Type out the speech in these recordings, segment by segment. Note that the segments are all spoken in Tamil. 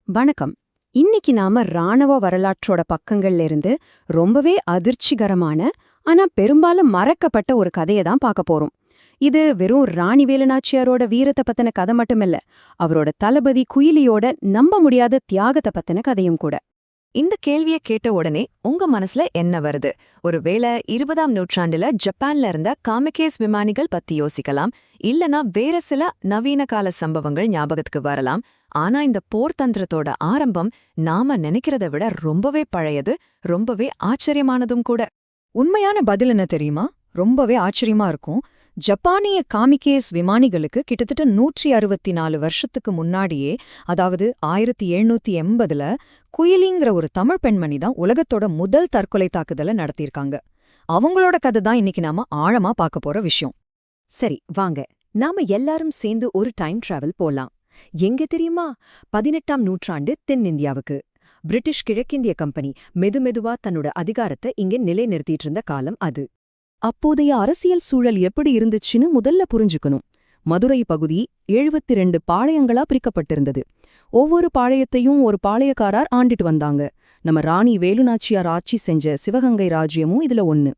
வணக்கம். இன்னைக்கு நாம ராணுவ வரலாற்றோட பக்கங்கள்ல இருந்து ரொம்பவே அதிர்ச்சிகரமான ஆனா பெரும்பாலும் மறக்கப்பட்ட ஒரு கதையை தான் பார்க்க போறோம். இது வெறும் ராணி வேலுநாச்சியாரோட வீரத்தை பத்தின கதை மட்டுமில்ல, அவரோட தளபதி குயிலியோட நம்ப முடியாத தியாகத்தை பத்தின கதையும் கூட. இந்த கேள்விய கேட்ட உடனே உங்க மனசுல என்ன வருது? ஒருவேளை 20ஆம் நூற்றாண்டுல ஜப்பான்ல இருந்த காமிகேஸ் விமானிகள் பத்தி யோசிக்கலாம், இல்லனா வேற சில நவீன கால சம்பவங்கள் ஞாபகத்துக்கு வரலாம். ஆனா இந்த போர் தந்திரத்தோட ஆரம்பம் நாம நினைக்கிறத விட ரொம்பவே பழையது, ரொம்பவே ஆச்சரியமானதும் கூட. உண்மையான பதில் என்ன தெரியுமா? ரொம்பவே ஆச்சரியமா இருக்கும். ஜப்பானிய காமிகேஸ் விமானிகளுக்கு கிட்டத்தட்ட 164 வருஷத்துக்கு முன்னாடியே, அதாவது 1780ல குயிலிங்கிற ஒரு தமிழ் பெண்மணி தான் உலகத்தோட முதல் தற்கொலை தாக்குதலை நடத்தியிருக்காங்க. அவங்களோட கதை தான் இன்னைக்கு நாம ஆழமா பார்க்க போற விஷயம். சரி, வாங்க நாம எல்லாரும் சேர்ந்து ஒரு டைம் டிராவல் போலாம். எங்க தெரியுமா? 18ஆம் நூற்றாண்டு தென்னிந்தியாவுக்கு. பிரிட்டிஷ் கிழக்கிந்திய கம்பெனி மெதுமெதுவா தன்னோட அதிகாரத்தை இங்க நிலைநிறுத்திட்டு இருந்த காலம் அது. அப்போதைய அரசியல் சூழல் எப்படி இருந்துச்சுன்னு முதல்ல புரிஞ்சுக்கணும். மதுரை பகுதி 72 பாளையங்களா பிரிக்கப்பட்டிருந்தது. ஒவ்வொரு பாளையத்தையும் ஒரு பாளையக்காரர் ஆண்டிட்டு வந்தாங்க. நம்ம ராணி வேலுநாச்சியார் ஆட்சி செஞ்ச சிவகங்கை ராஜ்யமும் இதுல ஒன்னு.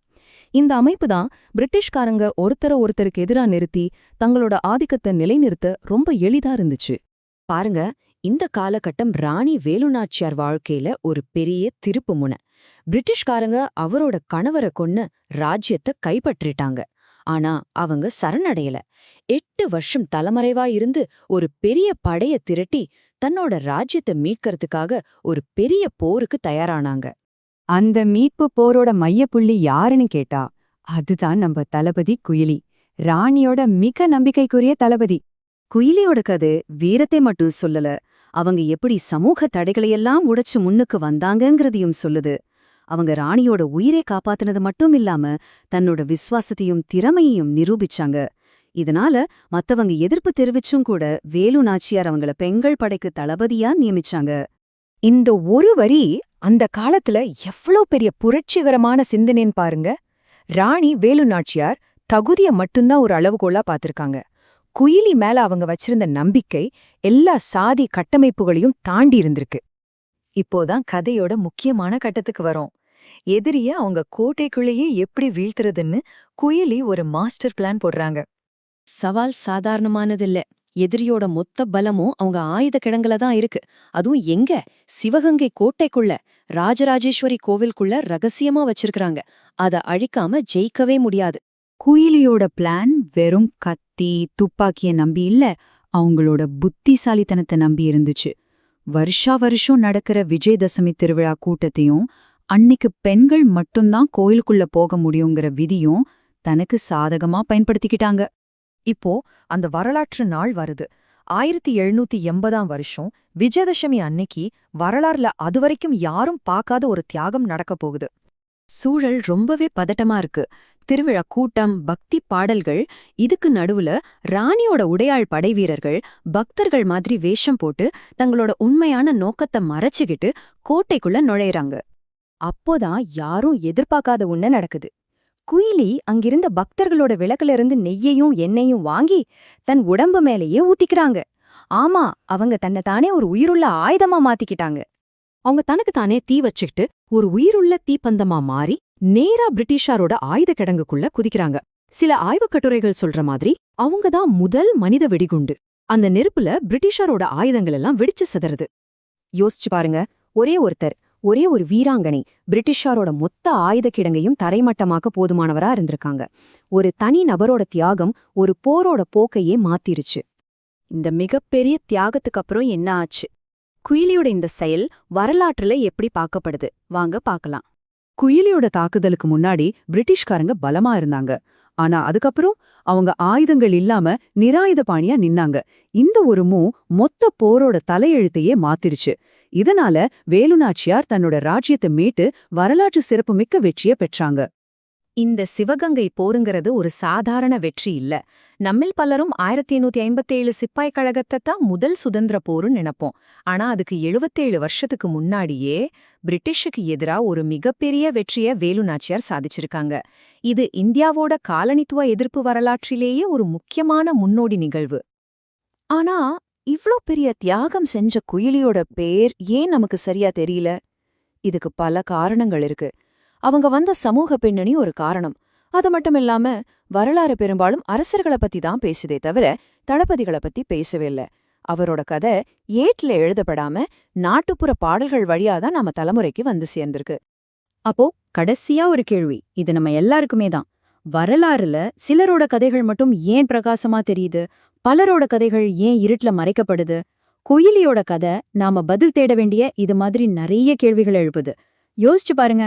இந்த அமைப்பு தான் பிரிட்டிஷ்காரங்க ஒருத்தருக்கு எதிரா நிறுத்தி தங்களோட ஆதிக்கத்தை நிலைநிறுத்த ரொம்ப எளிதா இருந்துச்சு. பாருங்க, இந்த காலகட்டம் ராணி வேலுநாச்சியார் வாழ்க்கையில ஒரு பெரிய திருப்புமுனை. பிரிட்டிஷ்காரங்க அவரோட கணவரை கொன்னு ராஜ்யத்தை கைப்பற்றிட்டாங்க. ஆனா அவங்க சரணடையல. 8 வருஷம் தலைமறைவா இருந்து ஒரு பெரிய படைய திரட்டி தன்னோட ராஜ்யத்தை மீட்கறதுக்காக ஒரு பெரிய போருக்கு தயாரானாங்க. அந்த மீட்பு போரோட மையப்புள்ளி யாருன்னு கேட்டா, அதுதான் நம்ம தளபதி குயிலி, ராணியோட மிக நம்பிக்கைக்குரிய தளபதி. குயிலியோட கதை வீரத்தை மட்டும் சொல்லல, அவங்க எப்படி சமூக தடைகளையெல்லாம் உடைச்சு முன்னுக்கு வந்தாங்கங்கிறதையும் சொல்லுது. அவங்க ராணியோட உயிரை காப்பாத்தினது மட்டும் இல்லாம தன்னோட விசுவாசத்தையும் திறமையையும் நிரூபிச்சாங்க. இதனால மத்தவங்க எதிர்ப்பு தெரிவிச்சும் கூட வேலு நாச்சியார் அவங்கள பெண்கள் படைக்கு தளபதியா நியமிச்சாங்க. இந்த ஒரு வரி அந்த காலத்துல எவ்வளோ பெரிய புரட்சிகரமான சிந்தனைன்னு பாருங்க. ராணி வேலு நாச்சியார் தகுதிய மட்டும்தான் ஒரு அளவுகோலா பார்த்திருக்காங்க. குயிலி மேல அவங்க வச்சிருந்த நம்பிக்கை எல்லா சாதி கட்டமைப்புகளையும் தாண்டி இருந்திருக்கு. இப்போதான் கதையோட முக்கியமான கட்டத்துக்கு வரோம். எதிரிய அவங்க கோட்டைக்குள்ளேயே எப்படி வீழ்த்துறதுன்னு குயிலி ஒரு மாஸ்டர் பிளான் போடுறாங்க. சவால் சாதாரணமானதில்ல. எதிரியோட மொத்த பலமும் அவங்க ஆயுத கிடங்குல தான் இருக்கு. அதுவும் எங்க? சிவகங்கை கோட்டைக்குள்ள, ராஜராஜேஸ்வரி கோவிலுக்குள்ள ரகசியமா வச்சிருக்காங்க. அத அழிக்காம ஜெயிக்கவே முடியாது. குயிலியோட பிளான் வெறும் கத்தி துப்பாக்கிய நம்பி இல்ல, அவங்களோட புத்திசாலித்தனத்தை நம்பி இருந்துச்சு. வருஷா வருஷம் நடக்கிற விஜயதசமி திருவிழா கூட்டத்தையும், அன்னிக்கு பெண்கள் மட்டும்தான் கோயிலுக்குள்ள போக முடியுங்கிற விதியும் தனக்கு சாதகமா பயன்படுத்திக்கிட்டாங்க. இப்போ அந்த வரலாற்று நாள் வருது. 1780ஆம் வருஷம் விஜயதசமி அன்னைக்கு வரலாறுல அதுவரைக்கும் யாரும் பார்க்காத ஒரு தியாகம் நடக்கப் போகுது. சூழல் ரொம்பவே பதட்டமா இருக்கு. திருவிழா கூட்டம், பக்தி பாடல்கள். இதுக்கு நடுவுல ராணியோட உடையாள் படைவீரர்கள் பக்தர்கள் மாதிரி வேஷம் போட்டு தங்களோட உண்மையான நோக்கத்தை மறைச்சுக்கிட்டு கோட்டைக்குள்ள நுழையறாங்க. அப்போதான் யாரும் எதிர்பார்க்காத ஒண்ணு நடக்குது. குயிலி அங்கிருந்த பக்தர்களோட விளக்குல இருந்து நெய்யையும் எண்ணெயும் வாங்கி தன் உடம்பு மேலேயே ஊத்திக்கிறாங்க. ஆமா, அவங்க தன்னைத்தானே ஒரு உயிருள்ள ஆயுதமா மாத்திக்கிட்டாங்க. அவங்க தனக்கு தானே தீ வச்சுக்கிட்டு ஒரு உயிருள்ள தீப்பந்தமா மாறி நேரா பிரிட்டிஷாரோட ஆயுத கிடங்குக்குள்ள குதிக்கிறாங்க. சில ஆய்வுக் கட்டுரைகள் சொல்ற மாதிரி அவங்க தான் முதல் மனித வெடிகுண்டு. அந்த நெருப்புல பிரிட்டிஷாரோட ஆயுதங்கள் எல்லாம் வெடிச்சு சிதறுது. யோசிச்சு பாருங்க, ஒரே ஒரு வீராங்கனை பிரிட்டிஷாரோட மொத்த ஆயுத கிடங்கையும் தரைமட்டமாக்க போதுமானவரா இருந்திருக்காங்க. ஒரு தனி நபரோட தியாகம் ஒரு போரோட போக்கையே மாத்திருச்சு. இந்த மிகப்பெரிய தியாகத்துக்கு அப்புறம் என்ன ஆச்சு? குயிலியோட இந்த செயல் வரலாற்றுல எப்படி பார்க்கப்படுது? வாங்க பார்க்கலாம். குயிலியோட தாக்குதலுக்கு முன்னாடி பிரிட்டிஷ்காரங்க பலமா இருந்தாங்க. ஆனா அதுக்கப்புறம் அவங்க ஆயுதங்கள் இல்லாம நிராயுத பாணியா நின்னாங்க. இந்த ஒரு மொத்த போரோட தலையெழுத்தையே மாத்திடுச்சு. இதனால வேலுநாச்சியார் தன்னோட ராஜ்யத்தை மீட்டு வரலாற்று சிறப்புமிக்க வெற்றியை பெற்றாங்க. இந்த சிவகங்கை போருங்கிறது ஒரு சாதாரண வெற்றி இல்ல. நம்மில் பலரும் 1857 சிப்பாய் கழகத்தை தான் முதல் சுதந்திர போருன்னு நினைப்போம். ஆனா அதுக்கு 77 வருஷத்துக்கு முன்னாடியே பிரிட்டிஷுக்கு எதிரா ஒரு மிகப்பெரிய வெற்றிய வேலுநாச்சியார் சாதிச்சிருக்காங்க. இது இந்தியாவோட காலனித்துவ எதிர்ப்பு வரலாற்றிலேயே ஒரு முக்கியமான முன்னோடி நிகழ்வு. ஆனா இவ்ளோ பெரிய தியாகம் செஞ்ச குயிலியோட பேர் ஏன் நமக்கு சரியா தெரியல? இதுக்கு பல காரணங்கள் இருக்கு. அவங்க வந்த சமூக பின்னணி ஒரு காரணம். அது மட்டும் இல்லாம வரலாறு பெரும்பாலும் அரசர்கள பத்தி தான் பேசுதே தவிர தளபதிகள பத்தி பேசவே இல்ல. அவரோட கதை ஏட்ல எழுதப்படாம நாட்டுப்புற பாடல்கள் வழியாதான் நம்ம தலைமுறைக்கு வந்து சேர்ந்திருக்கு. அப்போ கடைசியா ஒரு கேள்வி, இது நம்ம எல்லாருக்குமே தான். வரலாறுல சிலரோட கதைகள் மட்டும் ஏன் பிரகாசமா தெரியுது, பலரோட கதைகள் ஏன் இருட்டுல மறைக்கப்படுது? குயிலியோட கதை நாம பதில் தேட வேண்டிய இது மாதிரி நிறைய கேள்விகள் எழுப்புது. யோசிச்சு பாருங்க.